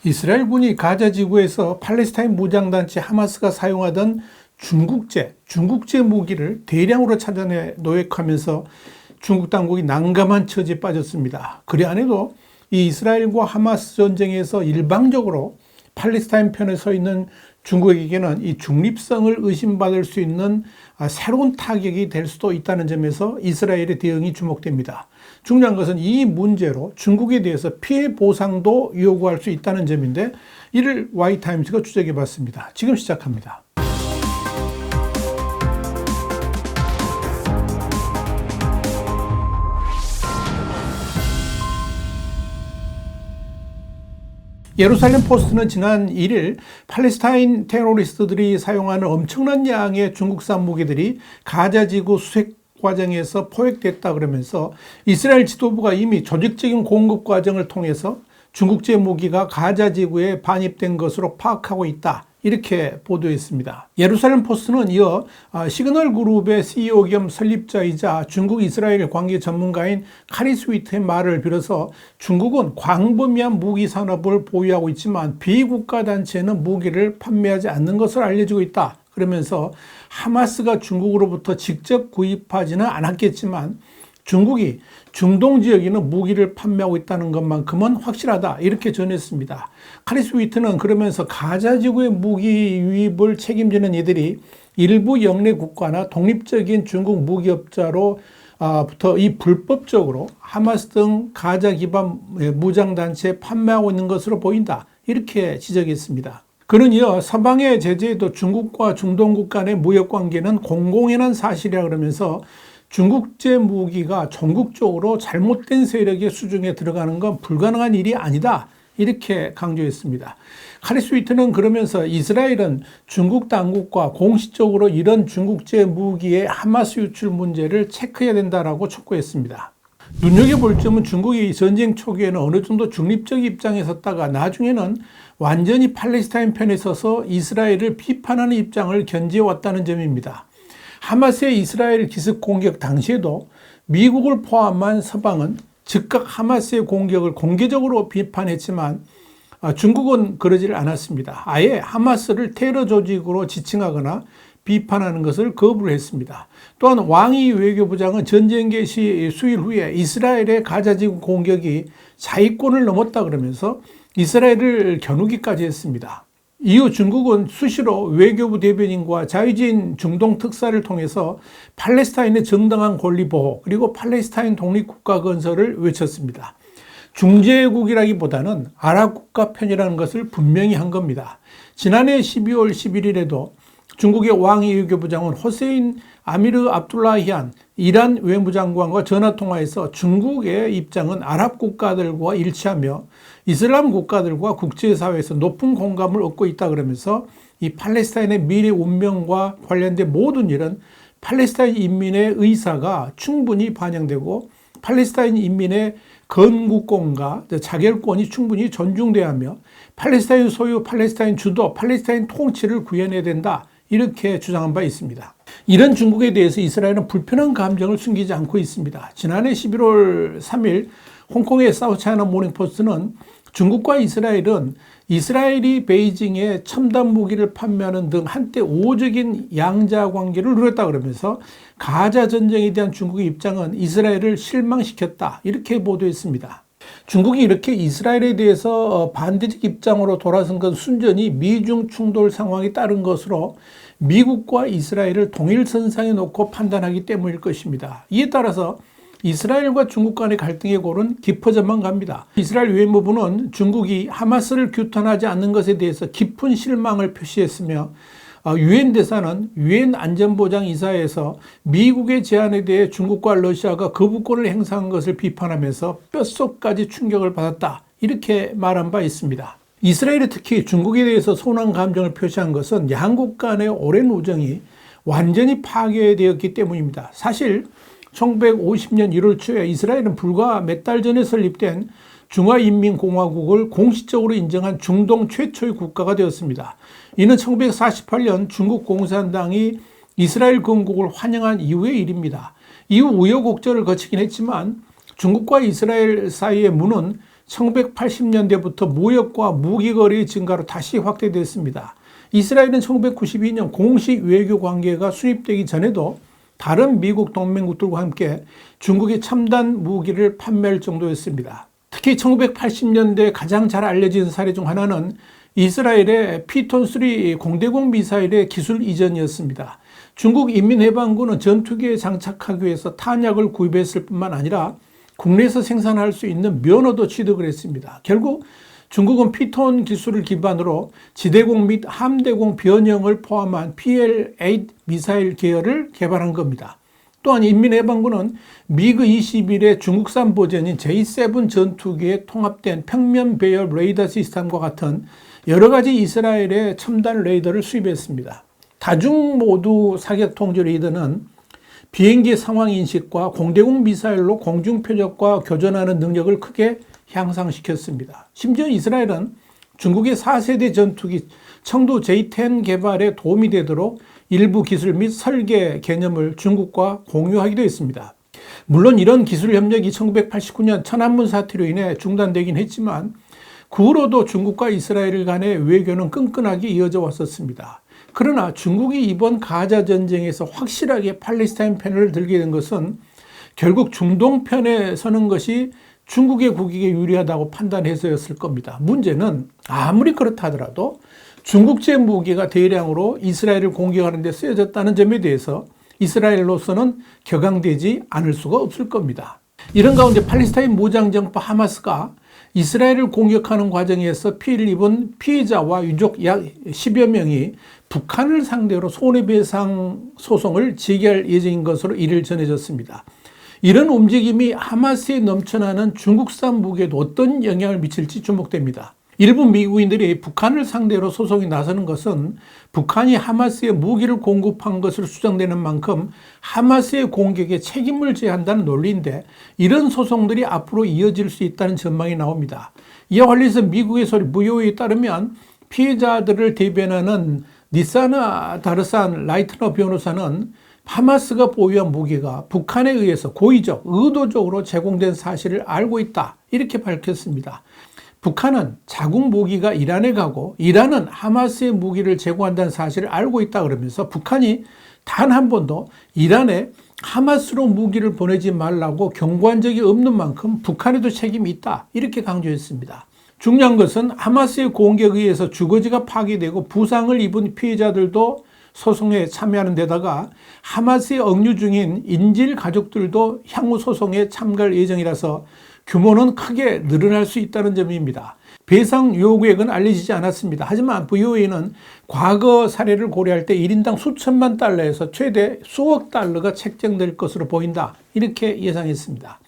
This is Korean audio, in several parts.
이스라엘군이 가자 지구에서 팔레스타인 무장단체 하마스가 사용하던 중국제 무기를 대량으로 찾아내 노획하면서 중국 당국이 난감한 처지에 빠졌습니다. 그리 안에도 이 이스라엘과 하마스 전쟁에서 일방적으로 팔레스타인 편에 서 있는 중국에게는 이 중립성을 의심받을 수 있는 새로운 타격이 될 수도 있다는 점에서 이스라엘의 대응이 주목됩니다. 중요한 것은 이 문제로 중국에 대해서 피해 보상도 요구할 수 있다는 점인데, 이를 Y타임스가 추적해 봤습니다. 지금 시작합니다. 예루살렘 포스트는 지난 1일 팔레스타인 테러리스트들이 사용하는 엄청난 양의 중국산 무기들이 가자 지구 수색 과정에서 포획됐다 그러면서 이스라엘 지도부가 이미 조직적인 공급 과정을 통해서 중국제 무기가 가자 지구에 반입된 것으로 파악하고 있다, 이렇게 보도했습니다. 예루살렘 포스트는 이어 시그널 그룹의 CEO 겸 설립자이자 중국 이스라엘 관계 전문가인 카리스 위트의 말을 빌어서 중국은 광범위한 무기 산업을 보유하고 있지만 비국가 단체는 무기를 판매하지 않는 것을 알려주고 있다, 그러면서 하마스가 중국으로부터 직접 구입하지는 않았겠지만 중국이 중동 지역에는 무기를 판매하고 있다는 것만큼은 확실하다, 이렇게 전했습니다. 카리스 위트는 그러면서 가자 지구의 무기 유입을 책임지는 이들이 일부 영내 국가나 독립적인 중국 무기업자로부터 이 불법적으로 하마스 등 가자 기반 무장단체에 판매하고 있는 것으로 보인다, 이렇게 지적했습니다. 그는 이어 서방의 제재에도 중국과 중동국 간의 무역관계는 공공연한 사실이라 그러면서 중국제 무기가 전국적으로 잘못된 세력의 수중에 들어가는 건 불가능한 일이 아니다, 이렇게 강조했습니다. 카리스 위트는 그러면서 이스라엘은 중국 당국과 공식적으로 이런 중국제 무기의 하마스 유출 문제를 체크해야 된다라고 촉구했습니다. 눈여겨볼 점은 중국이 전쟁 초기에는 어느 정도 중립적 입장에 섰다가 나중에는 완전히 팔레스타인 편에 서서 이스라엘을 비판하는 입장을 견지해왔다는 점입니다. 하마스의 이스라엘 기습 공격 당시에도 미국을 포함한 서방은 즉각 하마스의 공격을 공개적으로 비판했지만 중국은 그러질 않았습니다. 아예 하마스를 테러 조직으로 지칭하거나 비판하는 것을 거부를 했습니다. 또한 왕이 외교부장은 전쟁 개시 수일 후에 이스라엘의 가자지구 공격이 자위권을 넘었다 그러면서 이스라엘을 겨누기까지 했습니다. 이후 중국은 수시로 외교부 대변인과 자유주의 중동 특사를 통해서 팔레스타인의 정당한 권리 보호 그리고 팔레스타인 독립국가 건설을 외쳤습니다. 중재국이라기보다는 아랍 국가 편이라는 것을 분명히 한 겁니다. 지난해 12월 11일에도 중국의 왕이 외교부장은 호세인 아미르 압둘라히안 이란 외무장관과 전화통화에서 중국의 입장은 아랍 국가들과 일치하며 이슬람 국가들과 국제사회에서 높은 공감을 얻고 있다 그러면서 이 팔레스타인의 미래 운명과 관련된 모든 일은 팔레스타인 인민의 의사가 충분히 반영되고 팔레스타인 인민의 건국권과 자결권이 충분히 존중돼야 하며 팔레스타인 소유, 팔레스타인 주도, 팔레스타인 통치를 구현해야 된다, 이렇게 주장한 바 있습니다. 이런 중국에 대해서 이스라엘은 불편한 감정을 숨기지 않고 있습니다. 지난해 11월 3일 홍콩의 사우스차이나 모닝포스트는 중국과 이스라엘은 이스라엘이 베이징에 첨단 무기를 판매하는 등 한때 우호적인 양자 관계를 누렸다 그러면서 가자 전쟁에 대한 중국의 입장은 이스라엘을 실망시켰다, 이렇게 보도했습니다. 중국이 이렇게 이스라엘에 대해서 반대적 입장으로 돌아선 건 순전히 미중 충돌 상황이 따른 것으로 미국과 이스라엘을 동일선상에 놓고 판단하기 때문일 것입니다. 이에 따라서 이스라엘과 중국 간의 갈등의 골은 깊어져만 갑니다. 이스라엘 외무부는 중국이 하마스를 규탄하지 않는 것에 대해서 깊은 실망을 표시했으며 유엔 대사는 유엔 안전보장이사회에서 미국의 제안에 대해 중국과 러시아가 거부권을 행사한 것을 비판하면서 뼛속까지 충격을 받았다, 이렇게 말한 바 있습니다. 이스라엘이 특히 중국에 대해서 서운한 감정을 표시한 것은 양국 간의 오랜 우정이 완전히 파괴되었기 때문입니다. 사실 1950년 1월 초에 이스라엘은 불과 몇 달 전에 설립된 중화인민공화국을 공식적으로 인정한 중동 최초의 국가가 되었습니다. 이는 1948년 중국 공산당이 이스라엘 건국을 환영한 이후의 일입니다. 이후 우여곡절을 거치긴 했지만 중국과 이스라엘 사이의 문은 1980년대부터 무역과 무기 거래의 증가로 다시 확대됐습니다. 이스라엘은 1992년 공식 외교 관계가 수립되기 전에도 다른 미국 동맹국들과 함께 중국의 첨단 무기를 판매할 정도였습니다. 특히 1980년대 가장 잘 알려진 사례 중 하나는 이스라엘의 피톤3 공대공 미사일의 기술 이전이었습니다. 중국 인민해방군은 전투기에 장착하기 위해서 탄약을 구입했을 뿐만 아니라 국내에서 생산할 수 있는 면허도 취득을 했습니다. 결국 중국은 피톤 기술을 기반으로 지대공 및 함대공 변형을 포함한 PL-8 미사일 계열을 개발한 겁니다. 또한 인민해방군은 미그 21의 중국산 버전인 J7 전투기에 통합된 평면 배열 레이더 시스템과 같은 여러 가지 이스라엘의 첨단 레이더를 수입했습니다. 다중 모두 사격 통제 레이더는 비행기 상황 인식과 공대공 미사일로 공중 표적과 교전하는 능력을 크게 향상시켰습니다. 심지어 이스라엘은 중국의 4세대 전투기 청도 J10 개발에 도움이 되도록 일부 기술 및 설계 개념을 중국과 공유하기도 했습니다. 물론 이런 기술 협력이 1989년 천안문 사태로 인해 중단되긴 했지만 그 후로도 중국과 이스라엘 간의 외교는 끈끈하게 이어져 왔었습니다. 그러나 중국이 이번 가자 전쟁에서 확실하게 팔레스타인 편을 들게 된 것은 결국 중동 편에 서는 것이 중국의 국익에 유리하다고 판단해서였을 겁니다. 문제는 아무리 그렇다 하더라도 중국제 무기가 대량으로 이스라엘을 공격하는 데 쓰여졌다는 점에 대해서 이스라엘로서는 격앙되지 않을 수가 없을 겁니다. 이런 가운데 팔레스타인 무장정파 하마스가 이스라엘을 공격하는 과정에서 피해를 입은 피해자와 유족 약 10여 명이 북한을 상대로 손해배상 소송을 제기할 예정인 것으로 이를 전해졌습니다. 이런 움직임이 하마스에 넘쳐나는 중국산 무기에도 어떤 영향을 미칠지 주목됩니다. 일부 미국인들이 북한을 상대로 소송에 나서는 것은 북한이 하마스에 무기를 공급한 것으로 추정되는 만큼 하마스의 공격에 책임을 져야 한다는 논리인데 이런 소송들이 앞으로 이어질 수 있다는 전망이 나옵니다. 이와 관련해서 미국의 소리 VOA에 따르면 피해자들을 대변하는 니사나 다르산 라이트너 변호사는 하마스가 보유한 무기가 북한에 의해서 고의적, 의도적으로 제공된 사실을 알고 있다 이렇게 밝혔습니다. 북한은 자국 무기가 이란에 가고 이란은 하마스의 무기를 제공한다는 사실을 알고 있다 그러면서 북한이 단 한 번도 이란에 하마스로 무기를 보내지 말라고 경고한 적이 없는 만큼 북한에도 책임이 있다 이렇게 강조했습니다. 중요한 것은 하마스의 공격에 의해서 주거지가 파괴되고 부상을 입은 피해자들도 소송에 참여하는 데다가 하마스에 억류 중인 인질 가족들도 향후 소송에 참가할 예정이라서 규모는 크게 늘어날 수 있다는 점입니다. 배상 요구액은 알려지지 않았습니다. 하지만 VOA는 과거 사례를 고려할 때 1인당 수천만 달러에서 최대 수억 달러가 책정될 것으로 보인다 이렇게 예상했습니다.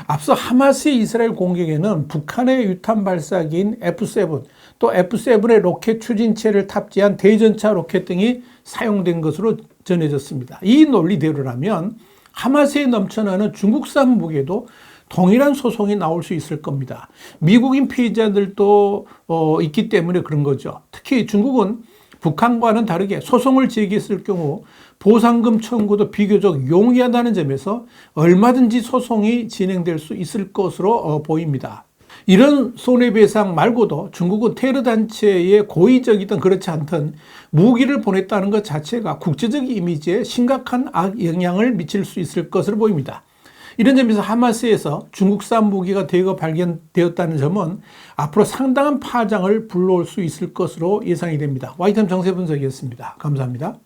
앞서 하마스의 이스라엘 공격에는 북한의 유탄 발사기인 F7 또 F7의 로켓 추진체를 탑재한 대전차 로켓 등이 사용된 것으로 전해졌습니다. 이 논리대로라면 하마스에 넘쳐나는 중국산 무기에도 동일한 소송이 나올 수 있을 겁니다. 미국인 피해자들도 있기 때문에 그런 거죠. 특히 중국은 북한과는 다르게 소송을 제기했을 경우 보상금 청구도 비교적 용이하다는 점에서 얼마든지 소송이 진행될 수 있을 것으로 보입니다. 이런 손해배상 말고도 중국은 테러 단체에 고의적이든 그렇지 않든 무기를 보냈다는 것 자체가 국제적 이미지에 심각한 악영향을 미칠 수 있을 것으로 보입니다. 이런 점에서 하마스에서 중국산 무기가 대거 발견되었다는 점은 앞으로 상당한 파장을 불러올 수 있을 것으로 예상이 됩니다. 와이탄 정세 분석이었습니다. 감사합니다.